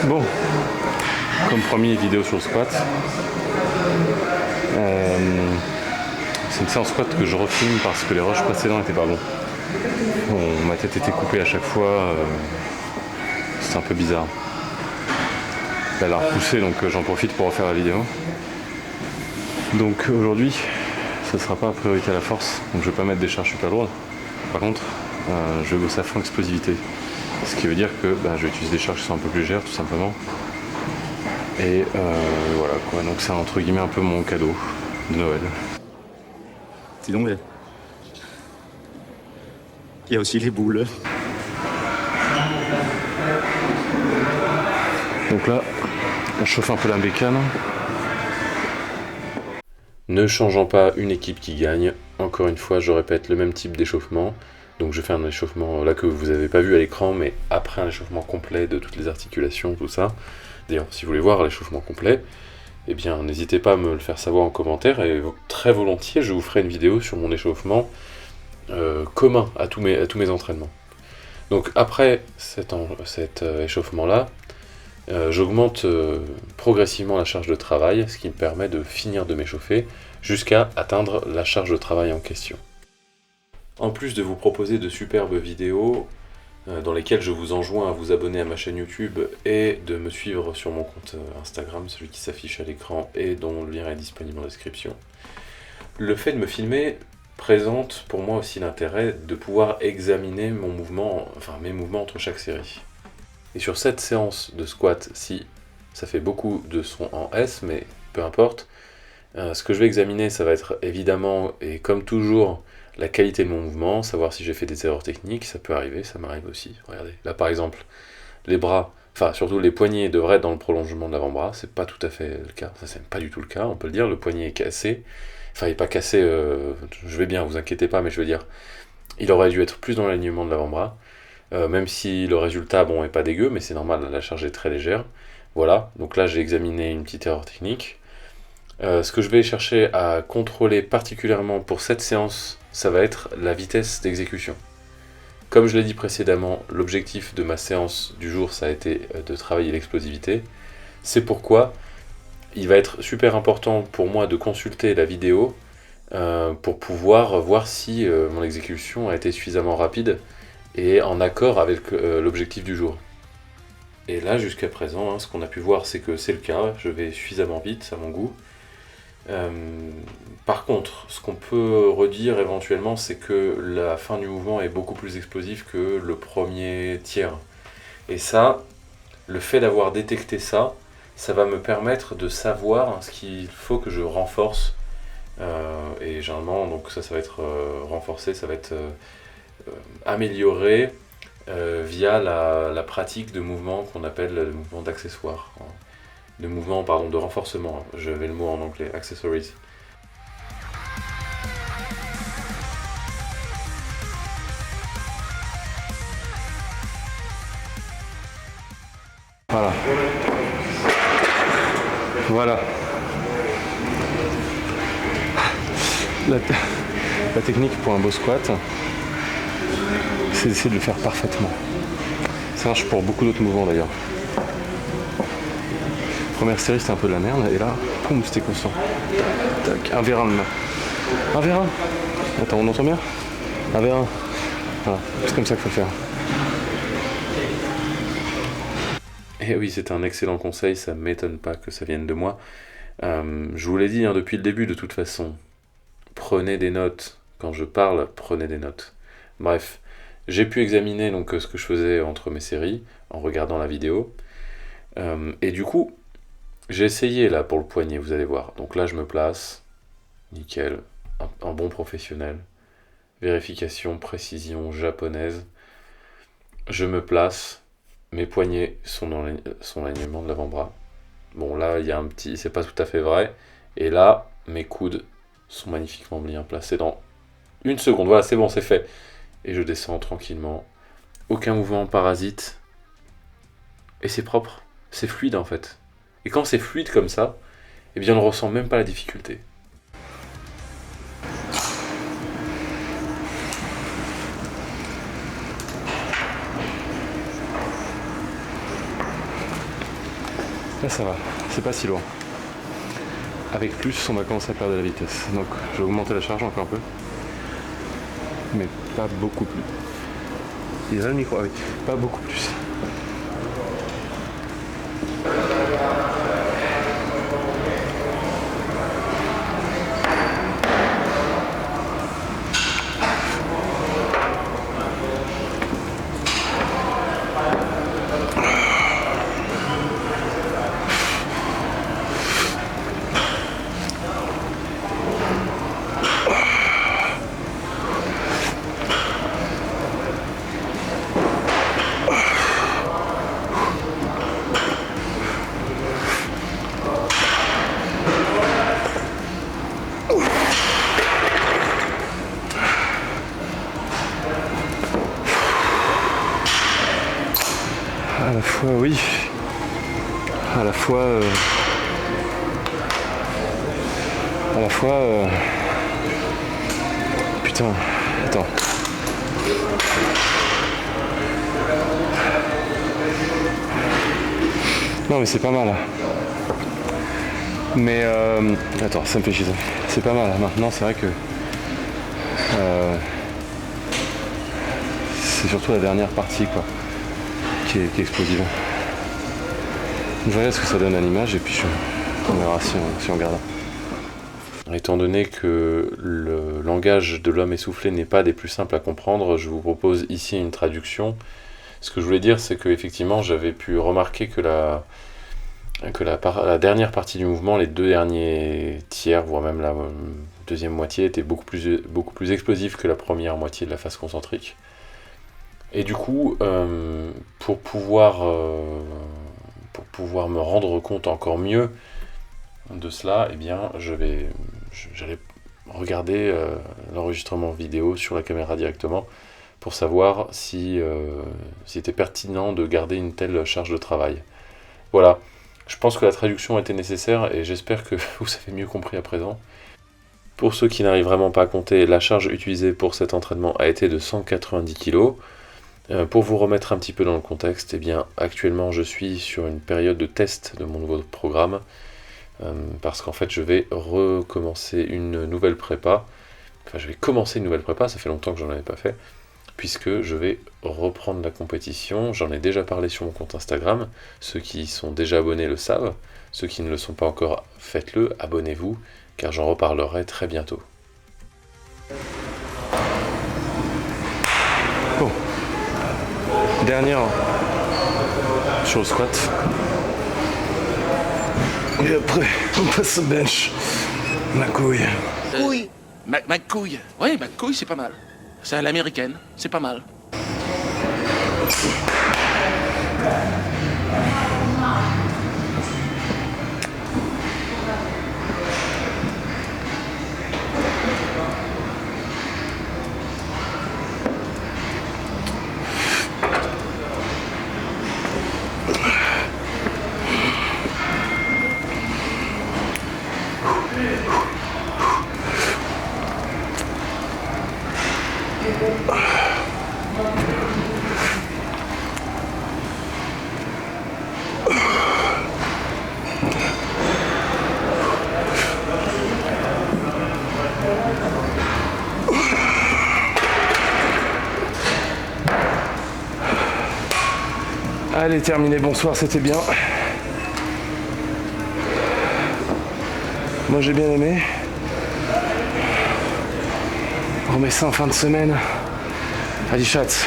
Bon, comme promis, vidéo sur le squat. C'est une séance squat que je refilme parce que les rushs précédents étaient pas bons. Bon, ma tête était coupée à chaque fois, c'est un peu bizarre. Elle a repoussé, donc j'en profite pour refaire la vidéo. Donc aujourd'hui, ce sera pas priorité à la force, donc je vais pas mettre des charges super lourdes. Par contre, je vais bosser à fond explosivité. Ce qui veut dire que je vais utiliser des charges qui sont un peu plus légères, tout simplement. Et voilà quoi, donc c'est entre guillemets un peu mon cadeau de Noël. Dis donc, il y a aussi les boules. Donc là, on chauffe un peu la bécane. Ne changeant pas une équipe qui gagne, encore une fois je répète le même type d'échauffement. Donc je fais un échauffement là que vous n'avez pas vu à l'écran, mais après un échauffement complet de toutes les articulations, tout ça. D'ailleurs, si vous voulez voir l'échauffement complet, eh bien n'hésitez pas à me le faire savoir en commentaire, et très volontiers je vous ferai une vidéo sur mon échauffement commun à tous mes entraînements. Donc après cet échauffement là, j'augmente progressivement la charge de travail, ce qui me permet de finir de m'échauffer jusqu'à atteindre la charge de travail en question. En plus de vous proposer de superbes vidéos dans lesquelles je vous enjoins à vous abonner à ma chaîne YouTube et de me suivre sur mon compte Instagram, celui qui s'affiche à l'écran et dont le lien est disponible en description, le fait de me filmer présente pour moi aussi l'intérêt de pouvoir examiner mes mouvements entre chaque série. Et sur cette séance de squat-ci, ça fait beaucoup de sons en S, mais peu importe. Ce que je vais examiner, ça va être évidemment, et comme toujours, la qualité de mon mouvement, savoir si j'ai fait des erreurs techniques, ça peut arriver, ça m'arrive aussi. Regardez, là par exemple, les bras, enfin surtout les poignets devraient être dans le prolongement de l'avant-bras, c'est pas tout à fait le cas, ça c'est pas du tout le cas, on peut le dire, le poignet est cassé, enfin il est pas cassé, je vais bien, vous inquiétez pas, mais je veux dire, il aurait dû être plus dans l'alignement de l'avant-bras, même si le résultat, bon, est pas dégueu, mais c'est normal, la charge est très légère. Voilà, donc là j'ai examiné une petite erreur technique. Ce que je vais chercher à contrôler particulièrement pour cette séance, ça va être la vitesse d'exécution. Comme je l'ai dit précédemment, l'objectif de ma séance du jour, ça a été de travailler l'explosivité. C'est pourquoi il va être super important pour moi de consulter la vidéo pour pouvoir voir si mon exécution a été suffisamment rapide et en accord avec l'objectif du jour. Et là, jusqu'à présent, ce qu'on a pu voir, c'est que c'est le cas, je vais suffisamment vite à mon goût. Par contre, ce qu'on peut redire éventuellement, c'est que la fin du mouvement est beaucoup plus explosive que le premier tiers. Et ça, le fait d'avoir détecté ça, ça va me permettre de savoir ce qu'il faut que je renforce. Et généralement, donc ça va être renforcé, ça va être amélioré via la pratique de mouvements qu'on appelle le mouvement d'accessoires. De mouvements, pardon, de renforcement, je vais le mot en anglais, accessories. Voilà. Voilà. La technique pour un beau squat, c'est d'essayer de le faire parfaitement. Ça marche pour beaucoup d'autres mouvements d'ailleurs. Première série c'était un peu de la merde, et là, poum, c'était constant. Tac, un vers un de main. Un vers un. Attends, on entend bien? Un vers un. Voilà, c'est comme ça qu'il faut le faire. Et oui, c'est un excellent conseil, ça m'étonne pas que ça vienne de moi. Je vous l'ai dit depuis le début de toute façon. Prenez des notes. Quand je parle, prenez des notes. Bref, j'ai pu examiner donc ce que je faisais entre mes séries en regardant la vidéo. Et du coup, j'ai essayé là pour le poignet, vous allez voir. Donc là je me place, nickel, un bon professionnel. Vérification, précision japonaise. Je me place, mes poignets sont dans l'alignement de l'avant-bras. Bon là il y a un petit, c'est pas tout à fait vrai. Et là, mes coudes sont magnifiquement bien placés dans une seconde. Voilà, c'est bon, c'est fait. Et je descends tranquillement. Aucun mouvement parasite. Et c'est propre, c'est fluide en fait. Et quand c'est fluide comme ça, eh bien on ne ressent même pas la difficulté. Là ça va, c'est pas si lourd. Avec plus, on va commencer à perdre de la vitesse. Donc je vais augmenter la charge encore un peu. Mais pas beaucoup plus. Il est là le micro, ah oui, pas beaucoup plus. À la fois oui, à la fois putain, attends. Non mais c'est pas mal. Mais attends, ça me fait chier. C'est pas mal. Maintenant c'est vrai que c'est surtout la dernière partie quoi qui est explosive. Je verrai ce que ça donne à l'image et puis on verra si on garde. Étant donné que le langage de l'homme essoufflé n'est pas des plus simples à comprendre, je vous propose ici une traduction. Ce que je voulais dire, c'est qu'effectivement, j'avais pu remarquer que la dernière partie du mouvement, les deux derniers tiers, voire même la deuxième moitié, étaient beaucoup plus explosifs que la première moitié de la phase concentrique. Et du coup, pour pouvoir me rendre compte encore mieux de cela, eh bien, j'allais regarder l'enregistrement vidéo sur la caméra directement pour savoir si c'était pertinent de garder une telle charge de travail. Voilà, je pense que la traduction était nécessaire et j'espère que vous avez mieux compris à présent. Pour ceux qui n'arrivent vraiment pas à compter, la charge utilisée pour cet entraînement a été de 190 kg. Pour vous remettre un petit peu dans le contexte, eh bien, actuellement je suis sur une période de test de mon nouveau programme parce qu'en fait je vais recommencer une nouvelle prépa. Enfin, je vais commencer une nouvelle prépa, ça fait longtemps que j'en avais pas fait, puisque je vais reprendre la compétition. J'en ai déjà parlé sur mon compte Instagram. Ceux qui sont déjà abonnés le savent. Ceux qui ne le sont pas encore, faites-le, abonnez-vous, car j'en reparlerai très bientôt. Bon. Dernière sur le squat. Et après, on passe au bench. Ma couille. Couille. Ma couille. Oui, ma couille, c'est pas mal. C'est à l'américaine, c'est pas mal. Allez, terminé, bonsoir, c'était bien. Moi j'ai bien aimé. On remet ça en fin de semaine. Allez, chat.